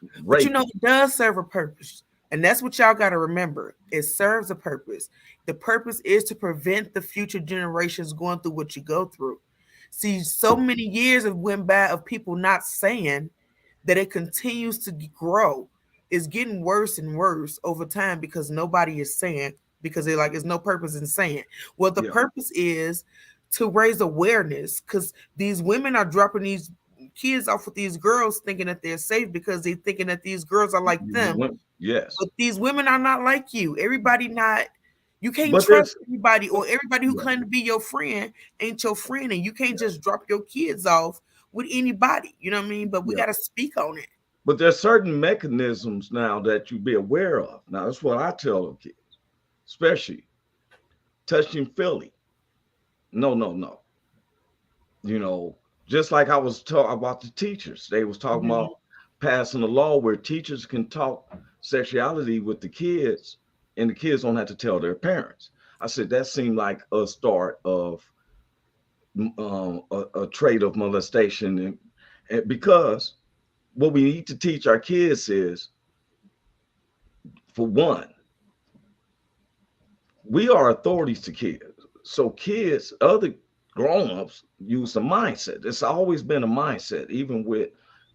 But you rape. know, it does serve a purpose. And that's what y'all got to remember. It serves a purpose. The purpose is to prevent the future generations going through what you go through. See, so many years have went by of people not saying that it continues to grow. It's getting worse and worse over time because nobody is saying, because they're like, there's no purpose in saying. Well, the Yeah, purpose is to raise awareness because these women are dropping these kids off with these girls thinking that they're safe because they're thinking that these girls are like them. yes, But these women are not like you. Everybody not, you can't but trust there's everybody, or everybody who yeah, claim to be your friend ain't your friend, and you can't just drop your kids off with anybody. You know what I mean? But we yeah. got to speak on it. But there's certain mechanisms now that you be aware of. Now that's what I tell the kids, especially touching Philly. No, no, no. You know, just like I was talking about the teachers, they was talking Mhm. about passing a law where teachers can talk sexuality with the kids, and the kids don't have to tell their parents. I said that seemed like a start of a trait of molestation, and because what we need to teach our kids is, for one, we are authorities to kids. So kids, other grown-ups use a mindset. It's always been a mindset, even with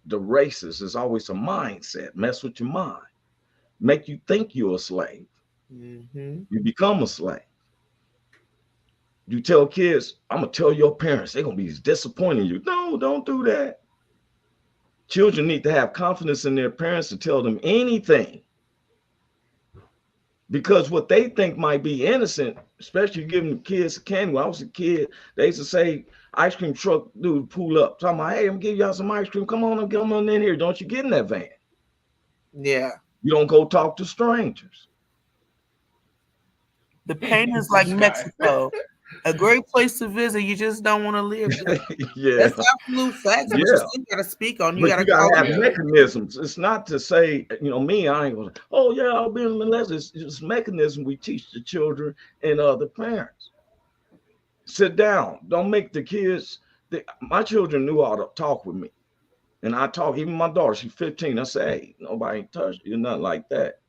the races, it's always a mindset. Mess with your mind, make you think you're a slave. Mhm. You become a slave. You tell kids, I'm gonna tell your parents, they're gonna be disappointed in you. No, don't do that. Children need to have confidence in their parents to tell them anything, because what they think might be innocent, especially giving kids candy. When I was a kid, they used to say, ice cream truck dude pull up, talking about, hey, I'm gonna give y'all some ice cream. Come on in here. Don't you get in that van. Yeah. You don't go talk to strangers. The pain is like This guy. Mexico, a great place to visit. You just don't want to live there. Yeah, That's absolute facts, but you yeah. still got to speak on. You But got you to gotta call have it. Yeah. mechanisms. It's not to say, me, I ain't gonna, oh yeah, I'll be molested. It's just mechanism we teach the children and other parents. Sit down. Don't make the kids. My children knew how to talk with me. And I talk, even my daughter, she's 15. I say, hey, nobody ain't touched you, nothing like that.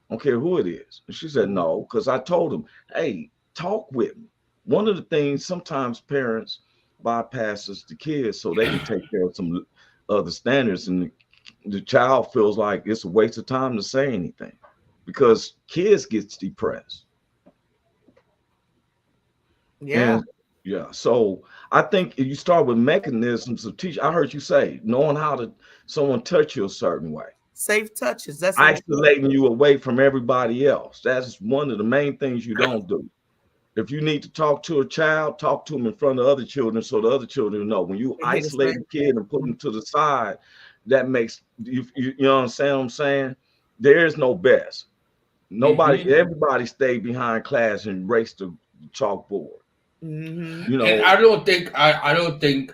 I don't care who it is. And she said, Mhm. no, because I told them, hey, talk with me. One of the things sometimes parents bypasses the kids so they can take care of some other standards, and the child feels like it's a waste of time to say anything because kids gets depressed. Yeah. And yeah, so I think if you start with mechanisms of teach. I heard you say knowing how to someone touch you a certain way, Safe touches. That's important. isolating you away from everybody else. That's one of the main things you don't do. If you need to talk to a child, talk to them in front of other children so the other children know. When you They hear the isolate same a kid and put thing. them to the side, that makes you know what I'm saying? There is no best. Nobody, Hmm. everybody stayed behind class and raced the chalkboard. Mhm. You And know, I don't think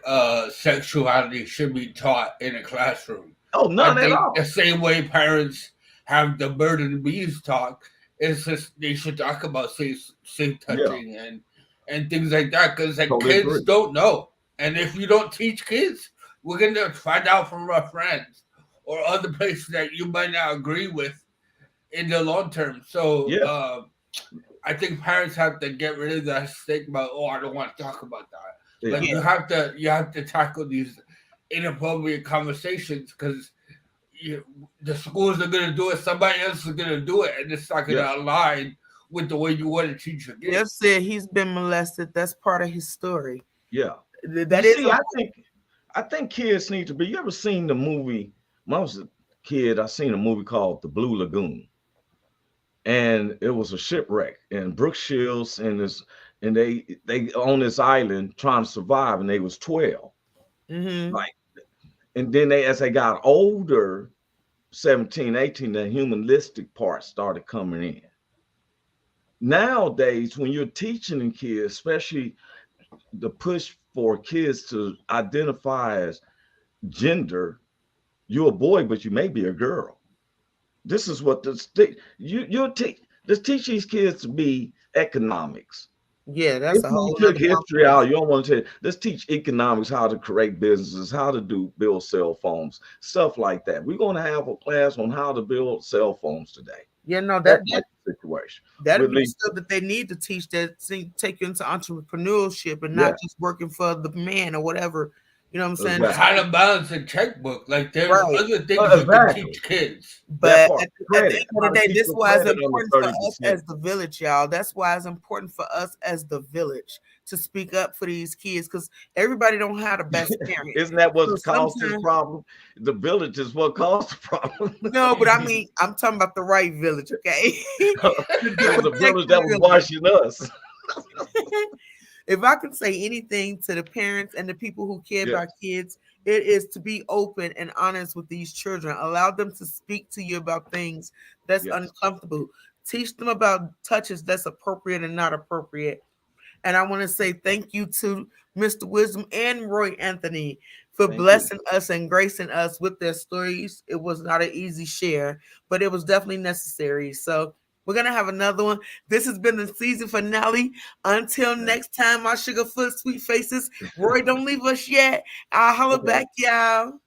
sexuality should be taught in a classroom. oh, I none at think the all. same way parents have the bird and the bees talk, it's just they should talk about safe Yeah, touching and things like that because like totally kids agree. don't know, and if you don't teach kids, we're gonna find out from our friends or other places that you might not agree with in the long term. So Yeah, I think parents have to get rid of that stigma. Oh, I don't want to talk about that. yeah, Like Yeah. you have to tackle these inappropriate conversations because the schools are gonna do it. Somebody else is gonna do it, and it's not yeah, gonna align with the way you want to teach your Jeff kids. said he's been molested. That's part of his story. yeah. You That is see, I think kids need to be. You ever seen the movie? When I was a kid, I seen a movie called The Blue Lagoon, and it was a shipwreck, and Brooke Shields and they on this island trying to survive, and they was 12. mm-hmm. Like, and then they as they got older, 17, 18, the humanistic part started coming in. Nowadays, when you're teaching the kids, especially the push for kids to identify as gender, you're a boy, but you may be a girl. This is what you'll teach. Just teach these kids to be economics. Yeah, that's If a you whole took nother history conversation. out, you don't want to say, let's teach economics, how to create businesses, how to build cell phones, stuff like that. We're going to have a class on how to build cell phones today. Yeah, no, That that type of situation. that'd be Really, stuff that they need to teach that take you into entrepreneurship and not yeah, just working for the man or whatever. You know what I'm saying? exactly. How to balance a checkbook. Like there's Right. other things you can Exactly. teach kids. That But part, at the credit, end of how the to day, keep this is your why it's credit under important for us 30%. as the village, y'all. That's why it's important for us as the village to speak up for these kids because everybody don't have the best parent. Isn't that So what caused this sometimes, problem? The village is what caused the problem. no, but I mean, I'm talking about the right village, okay? The It was the village protected that was village. watching us. If I could say anything to the parents and the people who care Yes, about kids, it is to be open and honest with these children. Allow them to speak to you about things that's yes. uncomfortable. Teach them about touches that's appropriate and not appropriate. And I want to say thank you to Mr. Wisdom and Roy Anthony for Thank you. blessing us and gracing us with their stories. It was not an easy share, but it was definitely necessary. So we're gonna have another one. This has been the season finale. Until Okay. next time, my sugarfoot sweet faces. Roy, don't leave us yet. I'll holler Okay. back, y'all.